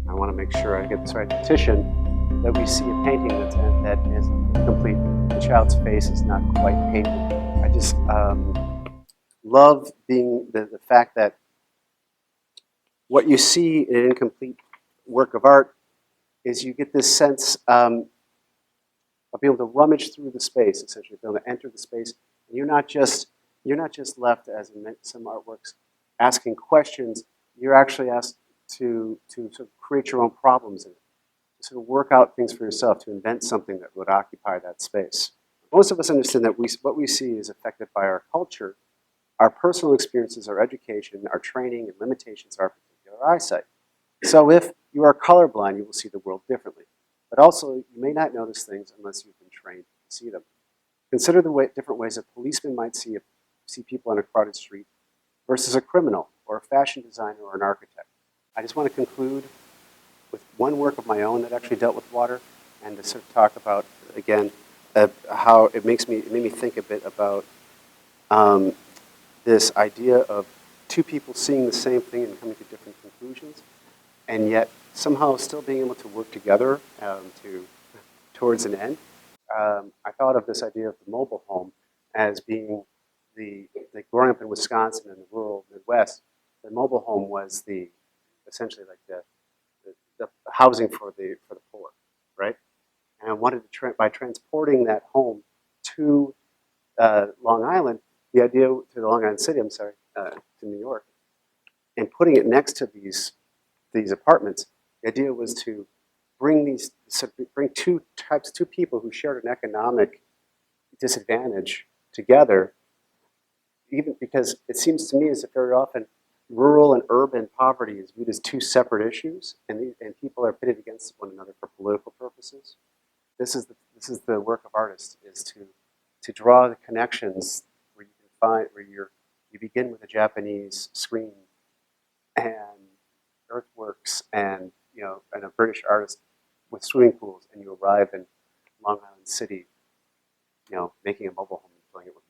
I want to make sure I get this right petition, that we see a painting that is incomplete. The child's face is not quite painted. I just love the fact that what you see in an incomplete work of art is you get this sense of being able to rummage through the space, essentially, being able to enter the space. And you're not just left, as in some artworks, asking questions. You're actually asked to sort of create your own problems in it, to sort of work out things for yourself, to invent something that would occupy that space. Most of us understand that what we see is affected by our culture, our personal experiences, our education, our training, and limitations of our particular eyesight. So if you are colorblind, you will see the world differently. But also, you may not notice things unless you've been trained to see them. Consider the different ways a policeman might see people on a crowded street versus a criminal, or a fashion designer, or an architect. I just want to conclude with one work of my own that actually dealt with water, and to sort of talk about, again, how it made me think a bit about this idea of two people seeing the same thing and coming to different conclusions, and yet somehow still being able to work together towards an end. I thought of this idea of the mobile home as being growing up in Wisconsin in the rural Midwest. The mobile home was essentially like the housing for the poor, right? And I wanted to by transporting that home to Long Island, the idea to the Long Island City, to New York, and putting it next to these apartments. The idea was to bring two people who shared an economic disadvantage together, even because it seems to me as if very often rural and urban poverty is viewed as two separate issues, and people are pitted against one another for political purposes. This is the work of artists, is to draw the connections where you can find you begin with a Japanese screen and earthworks and a British artist with swimming pools, and you arrive in Long Island City, making a mobile home and filling it with